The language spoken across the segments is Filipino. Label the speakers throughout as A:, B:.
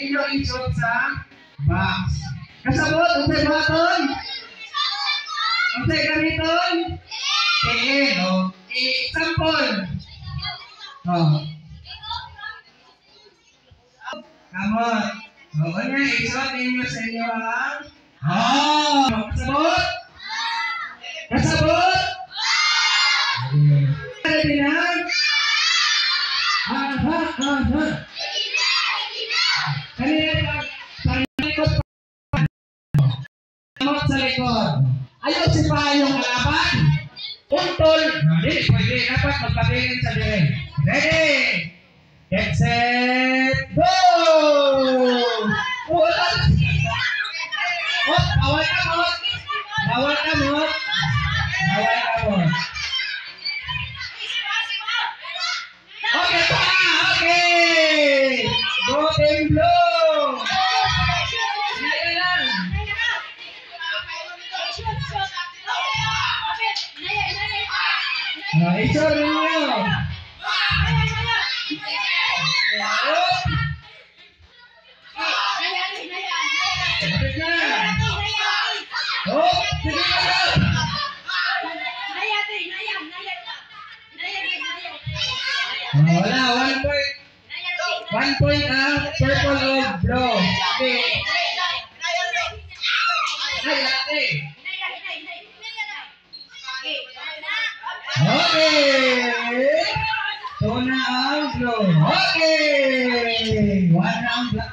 A: inyo isot sa box. Kasabot, unsay buhaton? Unsay gamiton? KN, o. Example. Kamot. O, kanya, isot ninyo sa inyo ang kasabot? Kasabot? Ano pinag? Kanina pag-likod kamot sa likod. Ayaw sipahan yung kalaban. Puntol. Hindi, pwede. Dapat magpabilin sa dire. Ready? Get set, go! Bawal ka mo. Bawal ka mo. Bawal ka mo. Okay pa! Okay! Go team blue! Naya lang! Isor ninyo! Kapit na! Sige ka lang! Wala, 1 point. 1 point purple or blue. Okay. Okay. Tuna ang blue. Okay. 1 round black.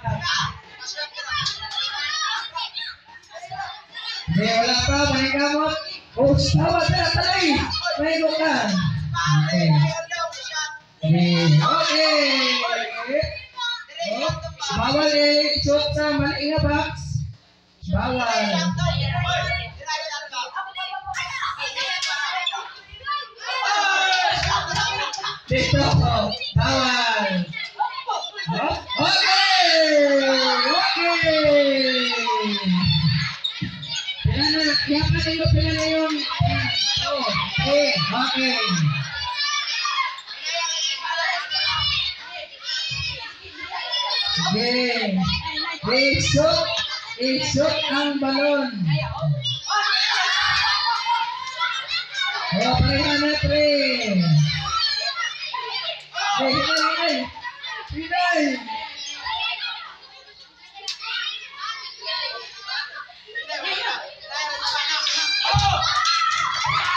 A: Okay, wala pa. Manigamot. Tawad na. Talay. Mahigo ka. Okay. Okay. Bawal shoot sa maliing na box. Bawal. Dito. Bawal. Okay. Okay. Pila na yung. Okay. Okay. Okay. I-shoot ang balon. Pareha na, pre. Hinay.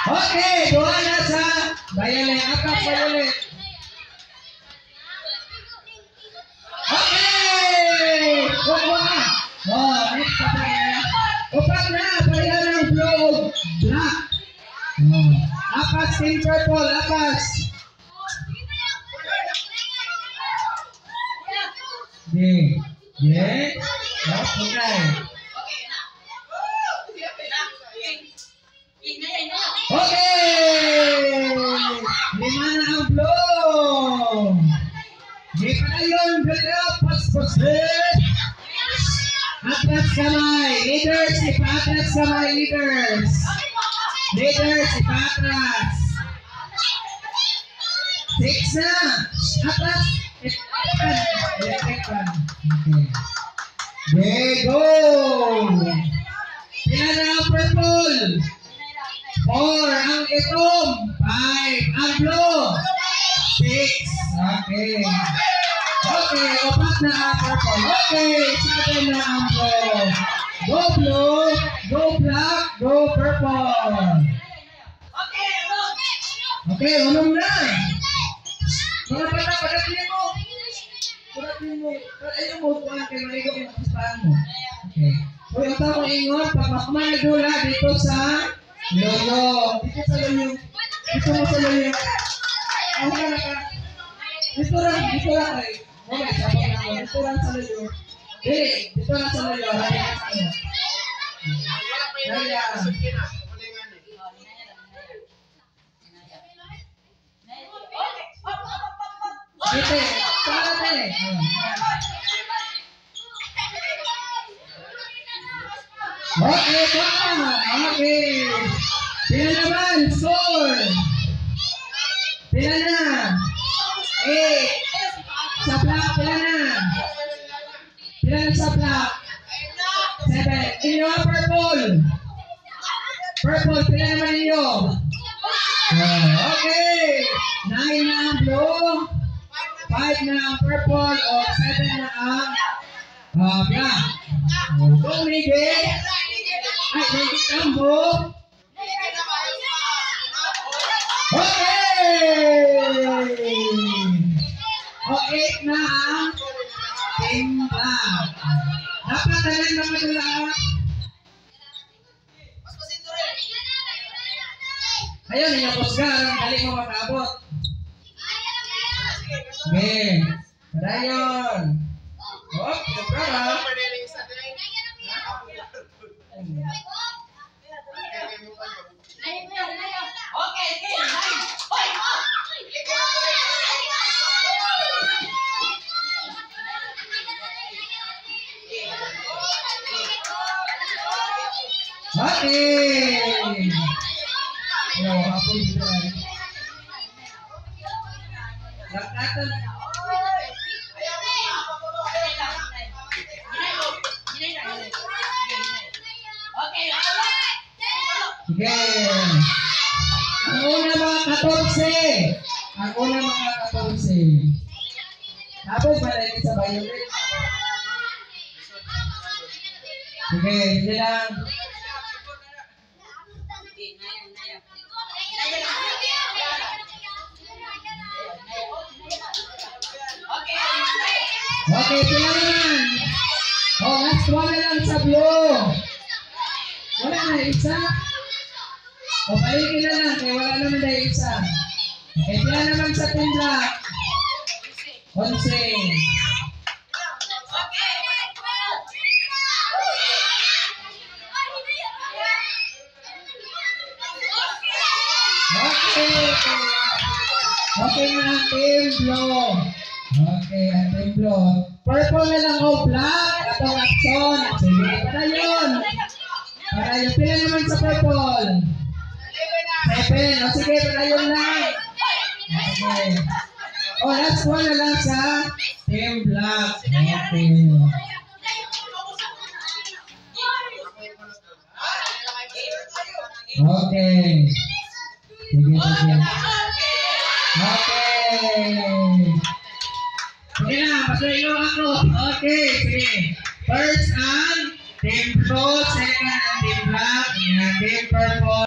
A: Okay, doon na sa bayalit. Apat bayalit. Next pa tayo. Upat na, pareha ng blue, black. Apat, team purple, apat. Okay. Lima na ang blue. Di pa na yun, pas. Atras kamay, leaders, ipatras kamay, leaders. Leaders, ipatras. 6 na. Atras. Okay, go. Pila na ang purple. 4 ang itom. 5 ang blue. 6. Okay. Okay, upat na ang purple. Okay, 7 na ang blue. Go blue, go black, go purple. Okay, unong na. Mga bata, padating mo. Ayun mo, kung kayo maligo yung kapistahan mo. Okay. So, yung tawang ingon, pag makumanadula dito sa lolo. Dito sa lolo. Dito mo sa lolo. Ano ka na ka? Dito lang kayo. Okay, sabang ako. Dito lang sa lolo. Dito lang sa lolo. Hali ka sa iyo. Naya. Dito. Para tayo. Okay, tama. Okay. Pila naman, score. Pila na. 8. Sa black, pila na. Pila na sa black? 7. Inyo ang purple. Purple, pila naman ninyo? Okay. 9 na ang blue. 5 na ang purple. O 7 na ang black. Kung ligit. Ay, ligit ang blue. Okay! O 8 na ang team black. Dapat talang na madula. Ayun, yung kusgan. Dali mo makaabot. Okay. Padayon. Hop, sobra. Okay. Yo, apa itu? Lakatan. Okay. Ang una mga 14. Ang una mga 14. Tapos balik sa violet. Okay, hindi lang. Okay, pila naman. Oh, last one na lang sa blue. Wala na isa. O, balikin na lang. Kaya wala naman na isa. Okay, pila naman sa team black. 11. Okay na ang team blue. Okay, ang team blue. Purple na lang o black. Atong action. Sige, para yun. Para yun. Pila naman sa purple? 7. O sige, para yun lang. Okay. O, last one na lang sa team black. Okay. Okay. Sige, sige. Okay. Sige na, pasuyo ako. Okay, sige. First ang team blue, second ang team black, and team purple.